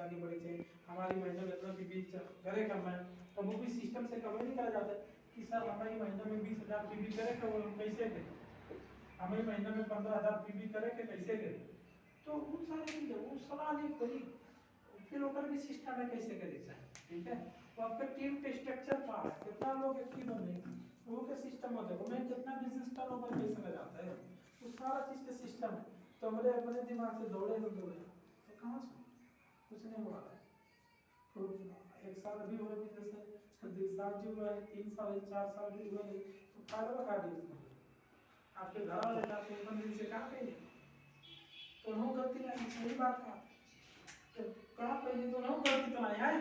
आगे बढ़े चाहिए, हमारी महीने में इतना पीबी करे करना है, तो वो भी सिस्टम से कवर नहीं करा जाता है कि सर हमारी महीने में 20,000 पीबी करे तो कैसे करें, हमें महीने में 15,000 पीबी करे कि कैसे करें, तो उन सारी चीज़ें वो सलाह नहीं कोई फिर ऊपर भी सिस्टम है कैसे करे चाहिए, ठीक है। तो आपका टीम के स्ट्रक्चर का है, कितना लोग एक्टिव बने वो का सिस्टम होता है, मैं कितना बिजनेस टर्नओवर कैसे में जाता है, वो सारा चीज़ का सिस्टम है। तो हमारे अपने दिमाग से दौड़े तो कहाँ से कुछ नहीं हुआ है। तो एक साल अभी हुआ भी जैसे 2 साल भी हुआ है, 3 साल 4 साल भी हुआ है, तो फायदा बता दिए आपके घर वाले का तो ऊपर दिन से कहाँ पे तो हम गलती नहीं, सही बात का तो कहाँ पहले तो हम गलती तो नहीं है,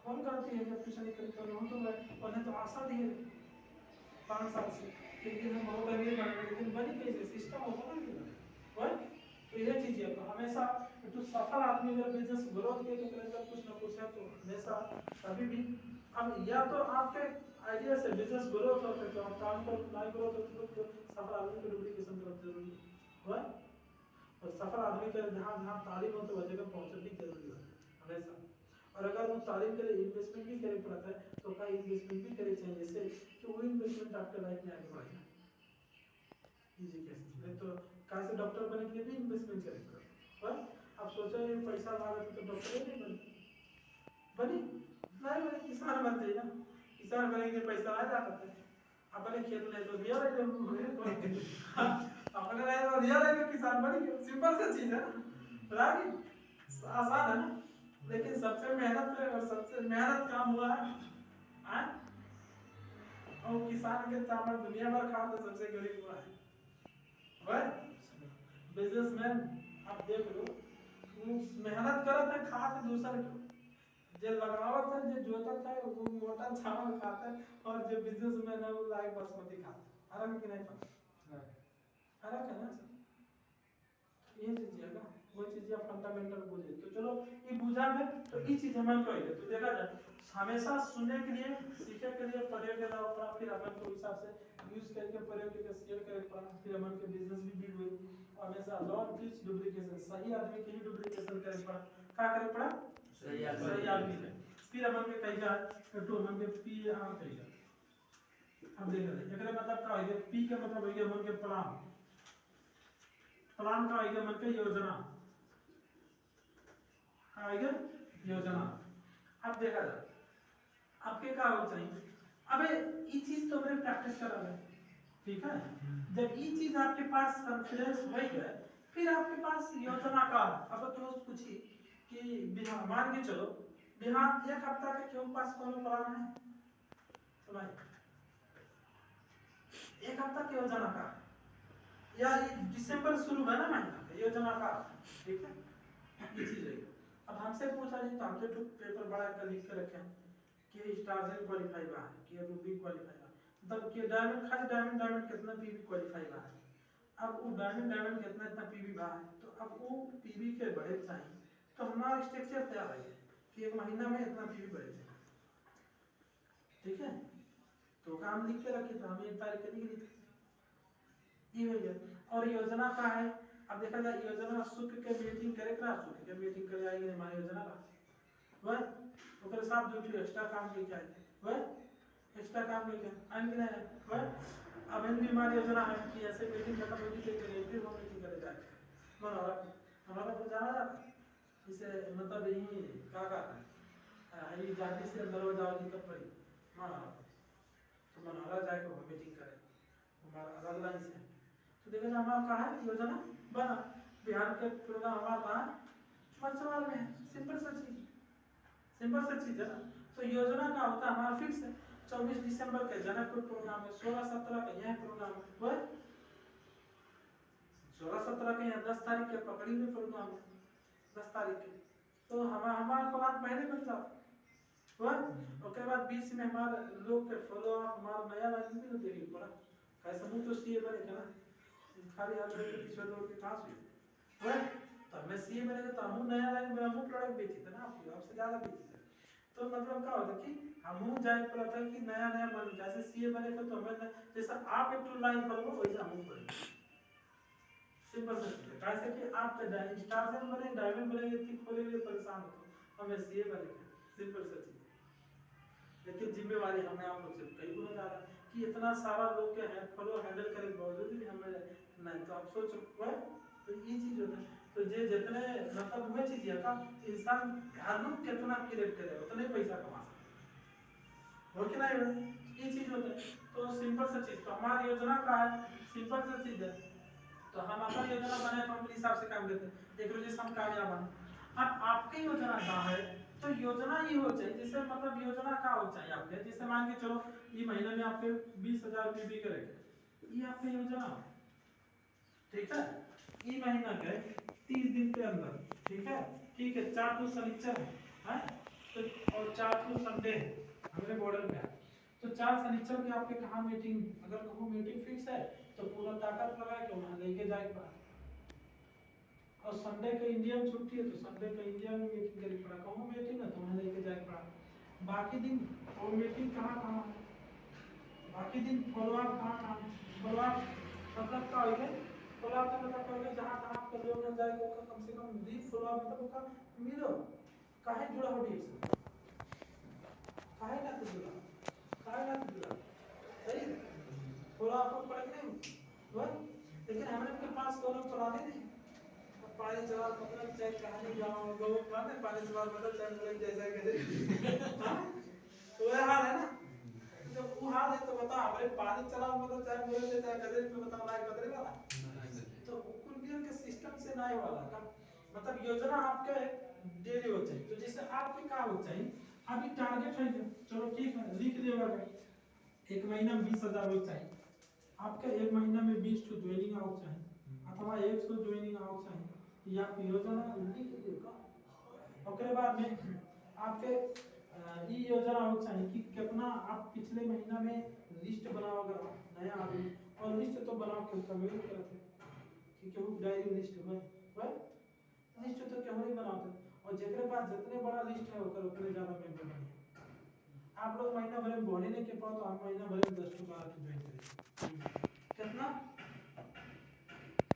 कौन गलती है जब कुछ नहीं करी तो हम तो उन्हें तो आशा दिए 5 साल से, लेकिन हम बहुत अमीर बन गए, लेकिन बनी कैसे सिस्टम होगा ना कि तो ये चीज़ है। तो हमेशा तो सफल आदमी अगर बिजनेस ग्रोथ के तो कुछ ना कुछ है तो हमेशा कभी भी अब या तो आपके आइडिया से बिजनेस ग्रोथ होता है तो आप काम को नहीं ग्रोथ होता तो सफल आदमी को डुप्लीकेशन करना जरूरी है, और सफल आदमी के जहाँ जहाँ तालीम हो तो वह जगह पहुँचना भी जरूरी है हमेशा। और अगर वो तालीम के लिए इन्वेस्टमेंट भी करे पड़ता है तो का इन्वेस्टमेंट भी करे चाहिए जिससे कि वो इन्वेस्टमेंट आपके लाइफ में आगे बढ़े। इजी केस है तो कैसे डॉक्टर बनने के लिए भी इन्वेस्टमेंट करे पड़ता है। आप सोचो ये पैसा लगा तो डॉक्टर ही नहीं बने नहीं बने, किसान बनते हैं ना, किसान बने के पैसा आ जाता है, अपने खेत में तो दिया रहे अपने रहे तो दिया रहे किसान बन गए, सिंपल सा चीज है ना, आसान है ना, लेकिन सबसे मेहनत है और सबसे मेहनत काम हुआ है और किसान के चावल दुनिया भर खा तो सबसे गरीब हुआ है बिजनेसमैन। आप देख लो मेहनत करत है खा तो दूसरा क्यों जो लगावत है जो जोतत है वो मोटा चावल खाता है और जो बिजनेसमैन है वो लाइक बासमती खाता है, फर्क कि नहीं फर्क है ना सर, ये चीज है ना वो चीज आप फंडामेंटल बुझे तो चलो ये बुझा में तो ये चीज हमें कहिए तो देखा जाए हमेशा सुनने के लिए सीखने के लिए पढ़े के ना अपना फिर अमन के हिसाब से यूज करके प्रयोग करके शेयर करके पढ़ा फिर अमन के बिजनेस भी बिल्ड हुई। हमेशा डोंट टीच डुप्लीकेशन, सही आदमी के ही डुप्लीकेशन करे पड़ा का करे पड़ा सही आदमी है। फिर अमन के कहिया तो अमन के पी आर कहिया अब देखा जाए एकरा मतलब का है पी के मतलब है अमन के प्लान, प्लान का है अमन के योजना आएगा योजना। अब देखा जाए आपके क्या हो चाहिए अबे ये चीज तो मैंने प्रैक्टिस करा है, ठीक है। जब ये चीज आपके पास कॉन्फिडेंस हो गए फिर आपके पास योजना का अब तो पूछी कि बिहार मान के चलो बिहार एक हफ्ता के क्यों पास कोनो प्लान है तो भाई एक हफ्ता की योजना का या दिसंबर शुरू है ना महीना योजना का, ठीक है ये चीज है। अब हमसे पूछा जी तो हमसे तो पेपर बड़ा कर लिख के रखे कि स्टार्स क्वालीफाई बा है कि रूबी क्वालीफाई बा तब कि डायमंड खाली डायमंड कितना पीवी क्वालीफाई बा है, अब वो डायमंड कितना इतना पीवी बा है तो अब वो पीवी के बढ़े चाहिए तो हमारा स्ट्रक्चर तैयार है कि एक महीना में इतना पीवी बढ़े चाहिए, ठीक है। तो काम लिख के रखे तो हमें 1 तारीख के लिए ये हो गया। और योजना का है अब देखा जाए योजना सुख के मीटिंग करे करा सुख के मीटिंग करे आएगी हमारी योजना का वह ओकर साथ जो एक्स्ट्रा काम लेके आए वह एक्स्ट्रा काम लेके आए कि नहीं वह अब इन बीमारी योजना है कि ऐसे मीटिंग खत्म होगी लेके फिर हम मीटिंग करे जाए मनोरा हमारा तो जाना जाता इसे मतलब यही का ये जाति से अंदर जाओ दिक्कत पड़ी मनोरा तो मनोरा जाए को मीटिंग करे हमारा अलग लाइन से तो देखा जाए हमारा कहा है योजना बना बिहार के प्रोग्राम हमारा कहा मछुआर में सिंपल सा चीज है ना। तो योजना का होता है हमारा फिक्स है 24 दिसंबर के जनकपुर प्रोग्राम है, 16-17 का यह प्रोग्राम है 16-17 के यहाँ 10 तारीख के पकड़ी में प्रोग्राम है 10 तारीख के तो हमारा प्लान पहले बन जाता उसके बाद 20 में हमारे लोग के फॉलो अप हमारा नया लाइन भी देगी पड़ा कैसे मुंह तो सीए बनेगा ना खाली हाथ में पीछे दौड़ के कहां से वह तो मैं सीए बनेगा तो हम नया लाइन में हम प्रोडक्ट बेची था ना आपसे ज्यादा बेची था तो मतलब क्या होता कि हम जाए पड़ा था कि नया मन जैसे सीए बनेगा तो हमें जैसा आप एक लाइन खोलो वैसे हम करेंगे सिंपल सा चीज है। कैसे कि आप स्टार से बने डायमंड बनेंगे थिक खोलेंगे परेशान हो तो हमें सीए बनेंगे, सिंपल सा चीज है। लेकिन जिम्मेवारी हमें आप लोग से कई गुना ज्यादा कि इतना सारा लोग के हैं फॉलो हैंडल करे बावजूद भी हमें नहीं, तो आप सोचो वह तो ये चीज होता है। तो जे जितने मतलब वह चीज है का इंसान वैल्यू कितना क्रिएट करे उतने पैसा कमा सकता है, हो कि नहीं? ये चीज होता है। तो सिंपल सा चीज तो हमारी योजना का है, सिंपल सा चीज है। तो हम अपनी योजना बनाए तो हम अपने हिसाब से काम करते हैं, एक वजह से हम कामयाब हैं। अब आपकी योजना क्या है? तो योजना ये हो चाहिए जैसे मतलब योजना क्या हो चाहिए आपके, जैसे मान के चलो ये महीने में आपके 20,000 रुपये बिक रहे, ये आपकी योजना है, ठीक है? ये महीना के 30 दिन के अंदर, ठीक है? ठीक है, 4 को शनिचर है तो और 4 को संडे हमारे बॉर्डर पे है, तो 4 शनिचर के आपके कहाँ मीटिंग, अगर कहूँ मीटिंग फिक्स है तो पूरा ताकत लगा के वहाँ लेके जाए पड़ा। और संडे का इंडिया में छुट्टी है तो संडे का इंडिया में मीटिंग करनी पड़ा, कहूँ मीटिंग है तो वहाँ लेके जाए पड़ा। बाकी दिन वो मीटिंग कहाँ, बाकी दिन फॉलोअप कहाँ, फॉलोअप मतलब क्या होगा, फॉलोअप का मतलब क्या होगा, जहाँ जहाँ आपका जो न जाएगा उसका कम से कम 20 फॉलोअप मतलब उसका मिलो काहे जुड़ा हो डील से, काहे ना तो जुड़ा, काहे ना तो जुड़ा, सही है? फॉलोअप को पढ़ के नहीं वह, लेकिन हमारे के पास दोनों पुराने नहीं, पानी चला मतलब चाहे कहानी गाँव गो पानी पानी चला मतलब चाहे बोले जैसा कहते हाँ तो वह हाल है ना, जब वो हाल है तो बता हमारे पानी चला मतलब चाहे बोले चाहे कहते तो बता लाइक बदले वाला, तो कुल के सिस्टम से नहीं वाला का मतलब योजना आपके डेली हो चाहिए। तो जैसे आपके क्या हो चाहिए अभी टारगेट है, चलो ठीक है लिख दिया एक महीना में 20,000 हो चाहिए आपके, एक महीना में 20 तो ज्वाइनिंग आउट चाहिए अथवा 100 ज्वाइनिंग आउट चाहिए, या योजना लिख देगा। ओकरे बाद में आपके ये योजना हो चाहिए कि कितना आप पिछले महीना में लिस्ट बनाओगे नया आदमी, और लिस्ट तो बना के कमेंट करते कि केहू डायरी लिस्ट में लिस्ट तो केहू नहीं बनाते, और जेकरे पास जितने बड़ा लिस्ट है ओकर उतने ज्यादा मेंबर बने। आप लोग महीना भर में बोने नहीं के पाओ तो आप महीना भर में 10 to 12 ज्वाइन करें कितना,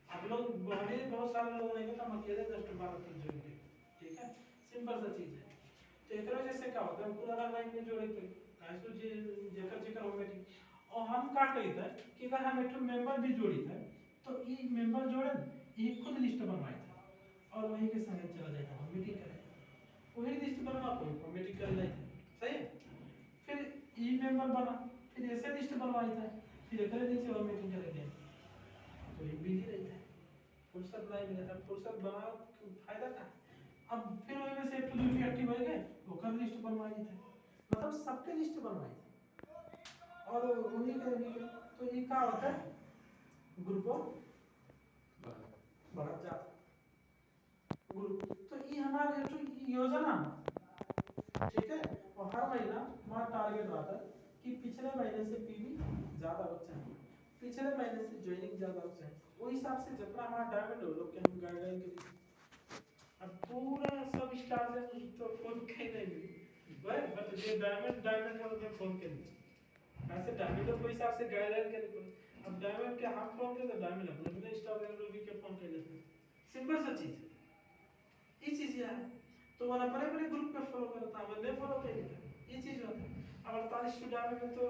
आप लोग बोने बहुत सारे लोग रहेंगे तो हम अकेले 10 to 12 ज्वाइन करें, ठीक है? सिंपल सा चीज है। तो एकरा जैसे क्या होता है पूरा अलग लाइन में जोड़े के काहे जे जेकर जेकर हो बेटी, और हम का कहित है कि अगर हम एक मेंबर भी जोड़ी है तो ई मेंबर जोड़न ई खुद लिस्ट बनवाए थे और वही के संग चला जाता है मीटिंग करे, वही लिस्ट बनवा कोई मीटिंग कर जाए, सही है? फिर ई मेंबर बना फिर ऐसे लिस्ट बनवाई था फिर एकरे दिन से और मीटिंग करेंगे तो ये बिजी रहता है, फुर्सत नहीं मिलता, फुर्सत बनाओ फायदा क्या, अब फिर वही में से एक दूसरी एक्टिव हो गए ओकर लिस्ट बनवाई थे, मतलब सबके लिस्ट बनवाई थे और उन्हीं के तो ये क्या होता है ग्रुप बढ़त जाता ग्रुप, तो ये हमारे जो योजना ठीक है, और हर महीना हमारा टारगेट रहता है कि पिछले महीने से पीवी ज्यादा हो चाहिए, पिछले महीने से ज्वाइनिंग ज्यादा हो चाहिए, वो हिसाब से जितना हमारा डायमंड हो लोग के हम गाइडलाइन के अब पूरा सब स्टार से तो फोन कहीं नहीं मिली भाई, बट ये डायमंड है तो फोन के लिए ऐसे डायमंड को हिसाब से गाइडलाइन के लिए, अब डायमंड के हम फोन के तो डायमंड अपने स्टार वाले भी के फोन के लिए, सिंपल सा चीज है ये चीज है। तो वाला बड़े बड़े ग्रुप पे फॉलो करता है मैं फॉलो कर लेता ये चीज होता है। अब 48 टू डायमंड में तो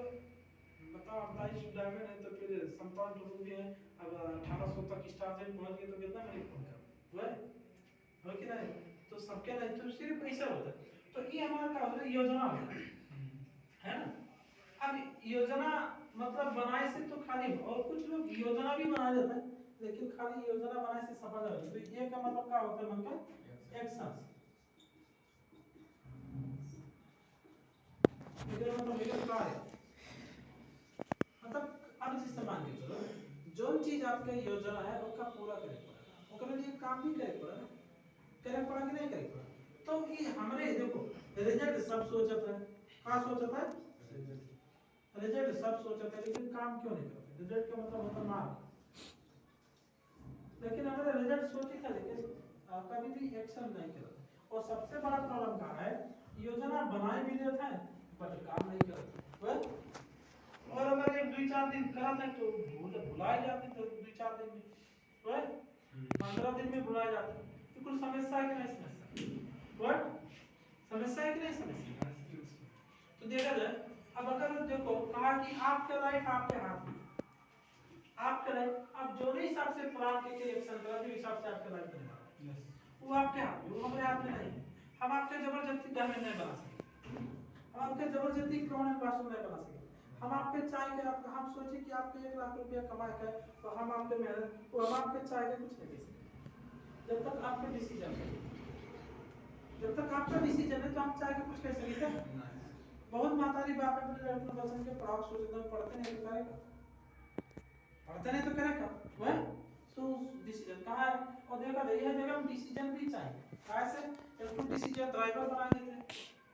बताओ 48 टू डायमंड है तो फिर 57 टू भी है, अब 1800 तक स्टार से पहुंच गए तो कितना मनी फोन कर वो है कि नहीं, तो सबके नहीं तो सिर्फ पैसा होता है, तो ये हमारा क्या होता है योजना होता है ना। अब योजना मतलब बनाए से तो खाली, और कुछ लोग योजना भी बना देते हैं लेकिन खाली योजना बनाए से सफल हो, तो ये का मतलब क्या होता है मन का एक्शन, इधर मतलब मेरे कार्य मतलब अब जिस मान के चलो जो चीज आपके योजना है उसका पूरा करे पड़ा ओकरे लिए काम भी करे पड़ा ना, करे पड़ा कि नहीं करे पड़ा, तो ये हमरे देखो रिजल्ट सब सोचता है का सोचता है रिजल्ट सब सोचता है लेकिन काम क्यों नहीं करते, रिजल्ट का मतलब होता है मार्क, लेकिन हमारे रिजल्ट सोची था लेकिन कभी भी एक्शन नहीं करते, और सबसे बड़ा प्रॉब्लम क्या है योजना बनाए भी देता है बट काम नहीं करते, और अगर एक 2-4 दिन करा था तो भुला जाते तो 2-4 दिन में 15 दिन में बुलाया जाता है। तो कुछ समस्या है कि नहीं समस्या? व्हाट समस्या है कि नहीं समस्या? तो देखा जाए, अब अगर देखो कहा कि आपका लाइफ आपके हाथ में, आपका लाइफ आप जो भी हिसाब से प्लान करके एक्शन करा जो हिसाब से आपका लाइफ बनेगा, वो आपके हाथ में, वो हमारे हाथ में नहीं। हम आपके जबरदस्ती घर में नहीं बना सकते, हम आपके जबरदस्ती कौन है बाथरूम नहीं बना सकते। हम आपके चाय के आप हम सोचे कि आपके 1 लाख रुपया कमाए का तो हम आपके मेहनत तो हम आपके चाय के कुछ नहीं दे सकते जब तक आपका डिसीजन है। जब तक आपका डिसीजन है तो हम चाय के कुछ कह सकते हैं। बहुत मातारी बाप अपने लड़कों बच्चों के पढ़ाओ सोचते हैं, पढ़ते नहीं तो करेगा, पढ़ते नहीं तो करेगा वह तो डिसीजन कहाँ है। और देखा जाए यह जगह हम डिसीजन भी चाहिए कैसे, एक तो डिसीजन ड्राइवर बना देते हैं,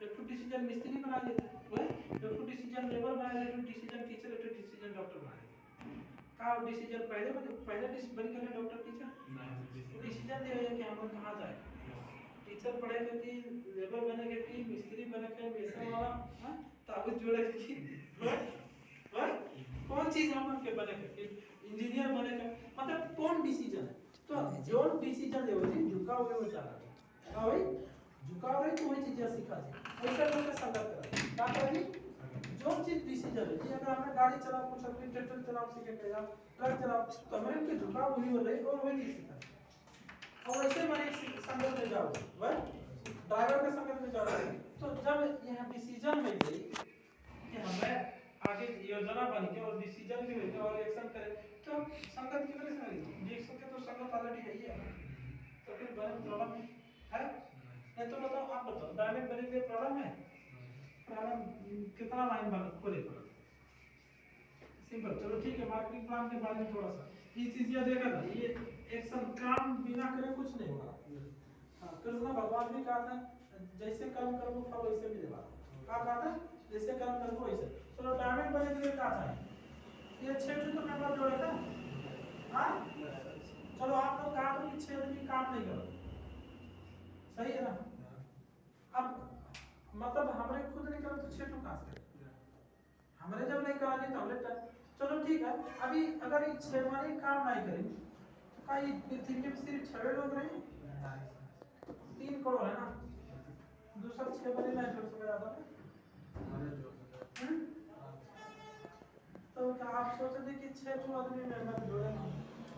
एक तो डिसीजन मिस्त्री बना देते हैं, वह एक तो डिसीजन लेबर बना देते हैं, डिसीजन टीचर, एक तो डिसीजन डॉक्टर बना देते हैं। का डिसीजन पहले डिसीजन करें डॉक्टर टीचर डिसीजन ले कि हम लोग कहाँ जाए, टीचर पढ़ेगा कि लेबर बनेगा कि मिस्त्री बनेगा वैसा वाला हां ताबूत जोड़ेगा कि कौन चीज हम के बनेगा कि इंजीनियर बनेगा, मतलब कौन डिसीजन है। तो जो डिसीजन ले वही झुका हुए में चला हां भाई झुका हुए तो वही चीजें सिखा दे वैसा लोग का संगत करा का करी जो चीज डिसीजन है कि अगर हमें गाड़ी चलाओ कुछ अपनी ट्रैक्टर चलाओ सीखे या ट्रक चलाओ तो हमें उनके झुका हुई हो रही और वही चीज सिखा और वैसे मैंने संगत में जाओ वह ड्राइवर के संगत में जाओ तो जब यह डिसीजन में गई कि हमें आगे योजना बन के और डिसीजन भी लेके और एक्शन करें तो संगत की वजह से नहीं देख सकते तो संगत ऑलरेडी है ही है तो फिर बड़े प्रॉब्लम है नहीं तो बताओ आप बताओ डायनेमिक बने के प्रॉब्लम है प्रॉब्लम कितना लाइन बन खोले सिंपल। चलो ठीक है मार्केटिंग प्लान के बारे में थोड़ा सा ये चीज ये देखा था ये एक्शन काम बिना करे कुछ नहीं होगा। हाँ कृष्ण भगवान भी कहा था जैसे कर्म करो फल वैसे मिलेगा, कहा था जैसे कर्म करो वैसे। चलो डायमंड बने के लिए कहा था ये 6 तो मेंबर जोड़े था हाँ चलो आप लोग कहा कि 6 दिन काम नहीं करो सही है ना। अब मतलब हमारे खुद नहीं करो तो 6 कहां से हमारे जब नहीं करानी तो हमने चलो ठीक है अभी अगर ये 6 वाले काम नहीं करेंगे तो क्या ये पृथ्वी पे सिर्फ 6 लोग रहेंगे 3 करोड़ है ना दूसरा 6 वाले नहीं जोड़ सके ज्यादा तो क्या आप सोच रहे कि 6 आदमी मेंबर जोड़े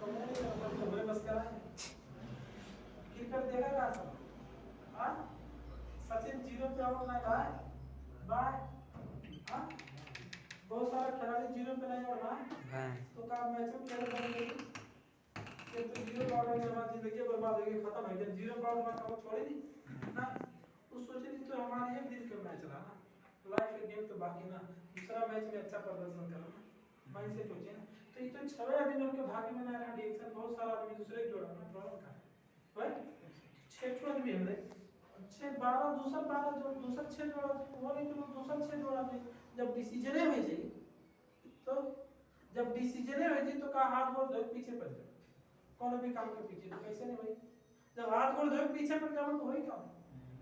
तो नहीं मतलब तो बस करा है क्रिकेट देखेगा सब हां सचिन 0 पे आउट नहीं भाई बाय हां बहुत सारा खिलाड़ी 0 पे नहीं और भाई तो का मैच में खेल बनेगी ये तो 0 पे आउट होने के बाद जिंदगी बर्बाद हो गई खत्म हो गया 0 पे आउट में कब छोड़े नहीं ना उस सोचे नहीं तो हमारे एक दिन का मैच रहा ना लाइफ के गेम तो बाकी ना दूसरा मैच में अच्छा प्रदर्शन करना माइंड सेट हो जाए ना तो ये तो 6 आदमी उनके भाग्य में ना रहा डिएक्शन बहुत सारा आदमी दूसरे जोड़ा ना प्रॉब्लम का है 6 आदमी हमने 6 12 दूसरा 12 जो दूसरा 6 जोड़ा वो नहीं तो दूसरा 6 जोड़ा में जब डिसीजन है भेजे तो जब डिसीजन है भेजे तो का हाथ गोड़ धो पीछे पड़ जाए कौन भी काम के पीछे तो कैसे नहीं भाई जब हाथ गोड़ धो पीछे पड़ जाओ तो वही काम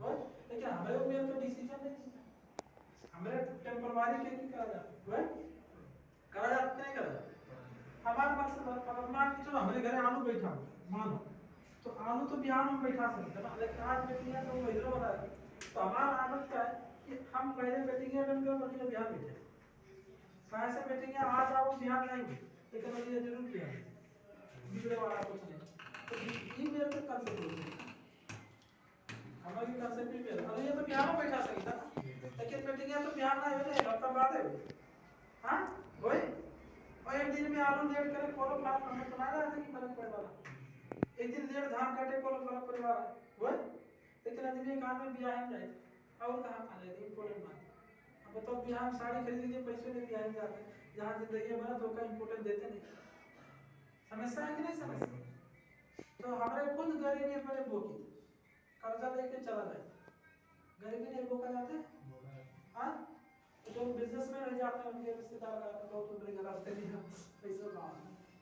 है लेकिन हमारे ऊपर तो डिसीजन नहीं हमारे टेम्पररी के करा जाता है करा जाता नहीं करा जाता हमारे पास अगर मान के चलो हमारे घर आलू बैठा मानो तो आलू तो बिहार में बैठा सकते हैं लेकिन आज बैठेंगे तो वो इधर बता रहे तो हमारा आदत क्या है कि हम पहले बैठेंगे बनकर बिहार बैठे कहाँ से बैठेंगे आज आप बिहार नहीं लेकिन मुझे जरूर बिहार बिगड़े वाला कुछ नहीं तो ये मेरे पे कंसेप्ट है हमारी कंसेप्ट भी मेरा अरे ये तो बिहार में बैठा सकता लेकिन बैठेंगे तो बिहार नहीं होने हफ्ता बाद है हाँ वही और एक दिन में आलू लेट करे कोलो फ्लावर हमें तो ना रहा था कि फर्क पड़ वाला एक दिन लेट धान काटे कोलो फर्क पड़ वाला वही लेकिन आदमी काम में बिहार जाए और कहाँ खा लेते इंपॉर्टेंट बात अब बताओ बिहार में साड़ी खरीदने के पैसे नहीं बिहार जाते जहाँ जिंदगी बना तो का इंपॉर्टेंट देते नहीं समस्या है कि नहीं समस्या तो हमारे खुद गरीबी अपने बोकी कर्जा लेके चला जाए गरीबी नहीं बोका जाते हाँ जो बिजनेसमैन रह जाते हैं उनके रिश्तेदार का बहुत उम्र के रास्ते नहीं पैसे कहाँ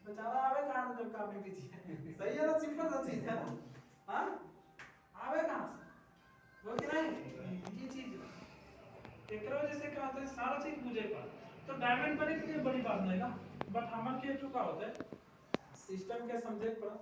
बेचारा आवे कहाँ जब काम में बिजी है सही है ना सिंपल सा चीज है ना हाँ आवे कहाँ से वो कि नहीं ये चीज एक वजह से क्या होता है सारा चीज मुझे पा तो डायमंड बने के लिए बड़ी बात नहीं ना बट हमन के चुका होता है सिस्टम के समझे पड़ा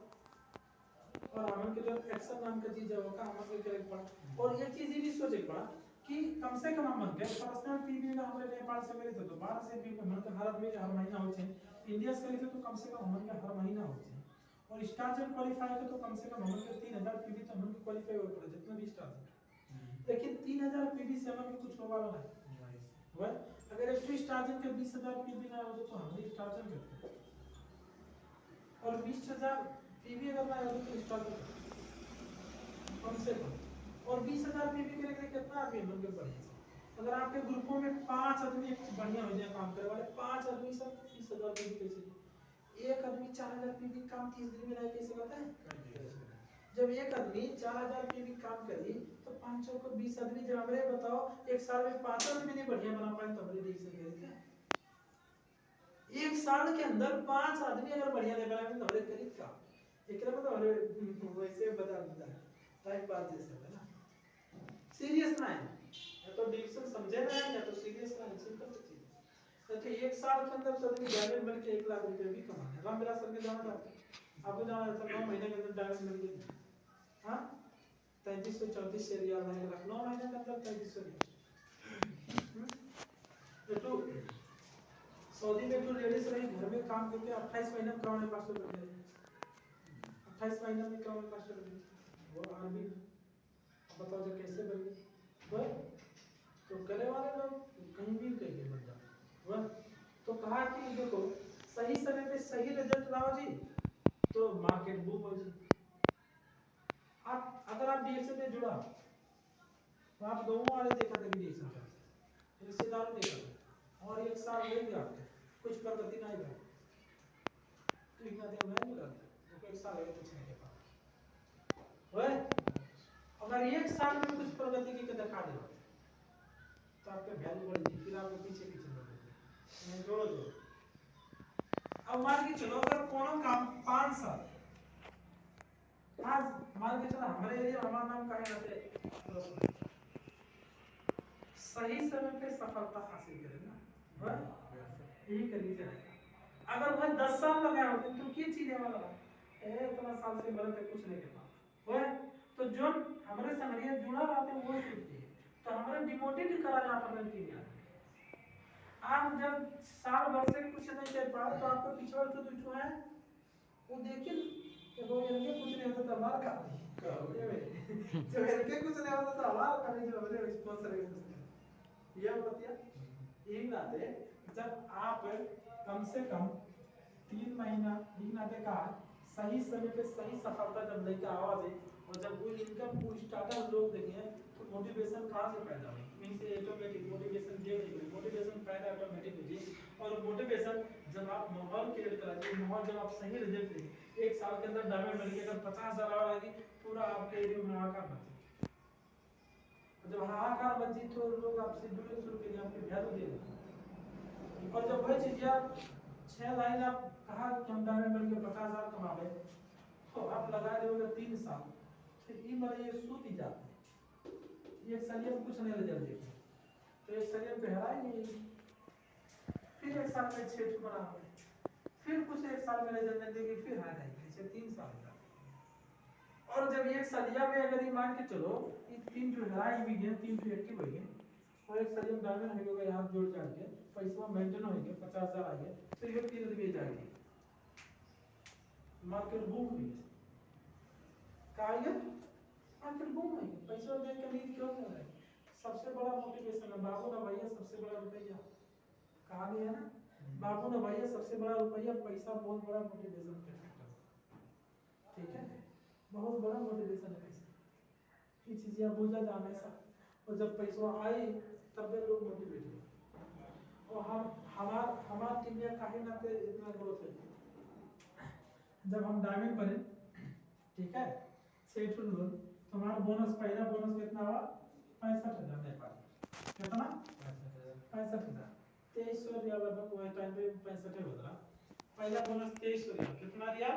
और हमन के जो एक्शन नाम का चीज है वो का हमन के करे पड़ा। और एक चीज ये भी सोचे पड़ा कि कम से कम हमन के पर्सनल पीबी में हमरे नेपाल से मेरे तो 12 से भी हमन के भारत में हर महीना होते हैं, इंडिया से करे तो कम से कम हमन के हर महीना होते हैं। और स्टार जब क्वालीफाई के तो कम से कम हमन के 3000 पीबी तो हमन के क्वालीफाई हो पड़े जितना भी स्टार है। लेकिन 3000 पीबी से हमन के कुछ होगा नहीं। वह अगर एक स्टार के 20000 पीबी ना हो तो हम स्टार करते और 20000 पीबी अगर ना हो तो स्टार कम से कम। और 20000 पीबी के लिए कितना आदमी बन के बढ़िया से अगर आपके ग्रुपों में 5 आदमी बढ़िया हो जाए काम करे वाले 5 आदमी सब 20000 पीबी कैसे एक आदमी 4000 पीबी काम 30 दिन में रह कैसे करता है। जब एक आदमी 4000 पीबी काम करी तो 500 को 20 आदमी जब हमरे बताओ एक साल में 5 आदमी नहीं बढ़िया बना पाए तो हमरे देख सकते हैं क्या। एक साल के अंदर 5 आदमी अगर बढ़िया नहीं बनाए तो हमरे करीब का एक मतलब हमरे वैसे बता टाइम पास जैसे है ना। सीरियस ना है या तो डिविजन समझे ना है या तो सीरियस ना है। सिंपल सी चीज है। तो एक साल के अंदर तो आदमी डायमंड बन के 1 लाख रुपए भी कमाना है। रामविलास सर के जाना चाहते हैं आपको जाना था 9 महीने के अंदर डायमंड बन के हाँ 3334 शेयर याद है 9 महीने के अंदर 3300 तो सऊदी में जो लेडीज रही घर में काम करके 28 महीने में क्राउन एम्बेसडर बन गए। 28 महीने में क्राउन एम्बेसडर बन गए वो आर्मी बताओ जो कैसे बन गए वह तो करे वाले लोग कहीं भी कहीं बन जाते वह तो कहा कि देखो सही समय पे सही रिजल्ट लाओ जी तो मार्केट बूम हो जी। आप अगर आप डीएक्स में जुड़ा तो आप दोनों वाले देखा था कि डीएक्स का रिश्तेदारों देखा और एक साल ले गया कुछ प्रगति नहीं हुई तो इतना दिन नहीं मिला तो एक साल है कुछ नहीं पा वह अगर एक साल में कुछ प्रगति की दिखा दे तो आपके वैल्यू बढ़ेगी फिर आपके पीछे पीछे बढ़ेगी जोड़ो जोड़ो। अब मान के चलो अगर कोनो काम 5 साल आज मान के चलो हमारे एरिया हमारा नाम का है सही समय पे सफलता हासिल करें ना वह यही कर लीजिए। अगर वह 10 साल लगाए होते तो क्या चीज है वाला इतना साल से मेरे पे कुछ नहीं कर पाता वह तो जो हमारे संगरिया जुड़ा रहते हैं वो सोचते हैं तो हमारे डिमोटिवेट करा जाता है टीम यार। आप जब साल भर से कुछ नहीं कर पा तो आपको पिछड़ा जो है वो देखिए तो इनके कुछ नहीं होता तो मार खाते जो इनके कुछ नहीं होता तो हमारा खाने जो हमारे स्पॉन्सर है कुछ ये बतिया यही नाते जब आप कम से कम 3 महीना यही नाते का सही समय पे सही सफलता जब लेके आवाज है और जब वो इनकम को स्टार्टअप लोग देखे तो मोटिवेशन कहाँ से पैदा हुई मीन से ऑटोमेटिक मोटिवेशन दे नहीं मोटिवेशन पैदा ऑटोमेटिक हो जी। और मोटिवेशन जब आप माहौल क्रिएट कराते हैं माहौल जब आप सही रिजल्ट देंगे एक साल के अंदर डायमंड मिल के अगर 50,000 आवर आएगी पूरा आपके एरिया में हाहाकार बचे जब हाहाकार बची तो लोग आपसे जुड़े शुरू करेंगे आपके वैल्यू देंगे। और जब वही चीज यार 6 लाइन आप कहा कि हम डायमंड मिल के 50,000 कमा ले तो आप लगा दोगे 3 साल फिर ये मतलब ये सूती जाते ये सरिया में कुछ नहीं रिजल्ट देते तो ये सरिया पे हरा ही नहीं फिर एक साल में 6 बना फिर कुछ एक साल में रिजल्ट नहीं देगी फिर हार जाएगी इसे 3 साल का। और जब एक सरिया में अगर ये मान के चलो ये 3 जो हराई भी गए 3 जो एक्टिव हो गए और एक सरिया में डायमंड हो गया हाथ जोड़ जोड़ के पैसा मेंटेन हो गया 50,000 आ गया तो ये 3 आदमी जाएगी मार्केट बूम हुई कार्य मार्केट बूम हुई पैसा देख के नीड क्यों नहीं है। सबसे बड़ा मोटिवेशन है बाबू ना भैया सबसे बड़ा रुपया कहा गया ना बाबू ना भैया सबसे बड़ा रुपया पैसा बहुत बड़ा मोटिवेशन फैक्टर ठीक है बहुत बड़ा मोटिवेशन है पैसा ये चीज़ आप बुझा था हमेशा और जब पैसा आए तब भी लोग मोटिवेट हुए और हमारा टीम में काहे नाते इतना ग्रोथ है जब हम डायमंड बने ठीक है सेट लोन तो हमारा बोनस पहला बोनस कितना हुआ 65,000 नेपाल कितना 65,000 2300 रुपया लगभग वही टाइम पे 65 होता पहला बोनस 2300 रुपया कितना दिया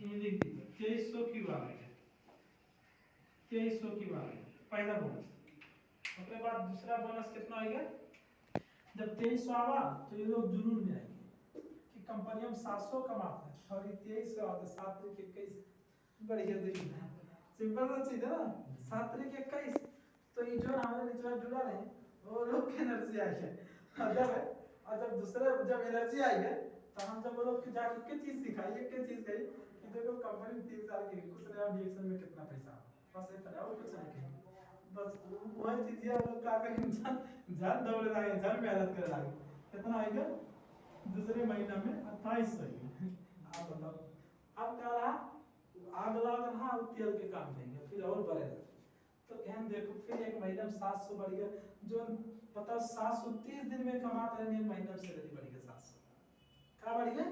2300 की बात है 2300 की बात है पहला बोनस उसके बाद दूसरा बोनस कितना आएगा जब 2300 आवा तो ये लोग जुनून में आएंगे कि कंपनी हम 700 कमाते हैं और ये 2300 आते 7 21 बढ़िया देखिए सिंपल सा चीज है ना 7 तारीख 21 तो ये जो हमारे निचला जुड़ा रहे वो लोग की एनर्जी आई है और जब दूसरे जब एनर्जी आई है तो हम जब वो लोग की जाके क्या चीज सिखाई है क्या चीज कही कि देखो कंपनी 3 साल की कुछ नया डिएक्शन में कितना पैसा बस ये और कुछ नहीं कही बस वही चीज है वो क्या करें जान दौड़ लगे जान मेहनत कर लगे कितना आएगा दूसरे महीना में 2800 आप बताओ अब क्या रहा आग लग रहा तेल के काम देंगे फिर और बढ़ेगा तो ध्यान देखो फिर एक महीना में 700 बढ़ गया जो बताओ 730 दिन में कमाते हैं एक महीना में सैलरी बढ़ गया 700 क्या बढ़ गया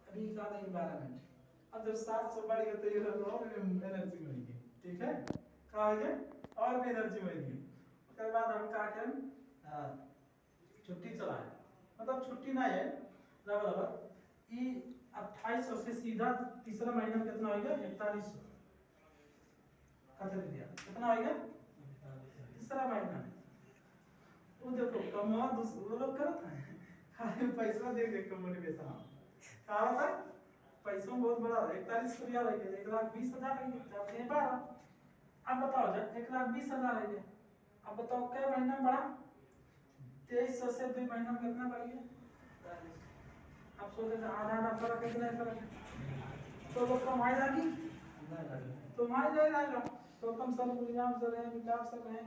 अभी ज्यादा एनवायरनमेंट अब जब 700 बढ़ गया तो ये और एनर्जी बढ़ गई ठीक है क्या हो गया और भी एनर्जी बढ़ गई उसके बाद हम क्या करें छुट्टी चलाएं मतलब छुट्टी ना है बराबर ये 2800 से सीधा तीसरा महीना में कितना होगा 4100 कितना होगा तीसरा महीना वो देखो कमा वो लोग करत है खाली पैसा देख देख के मोटिवेशन क्या होता है पैसा बहुत बड़ा 4100 रुपया लगे 1,20,000 लगे जाते हैं 12 अब बताओ जब 1,20,000 लगे अब बताओ क्या महीना में बढ़ा 2300 से 2 महीना में कितना बढ़ गया अब सोचे आधा आधा फर्क कितना फर्क तो लोग कमाई लगी तो मार जाएगा तो कम सब इल्जाम से रहे विचार से रहे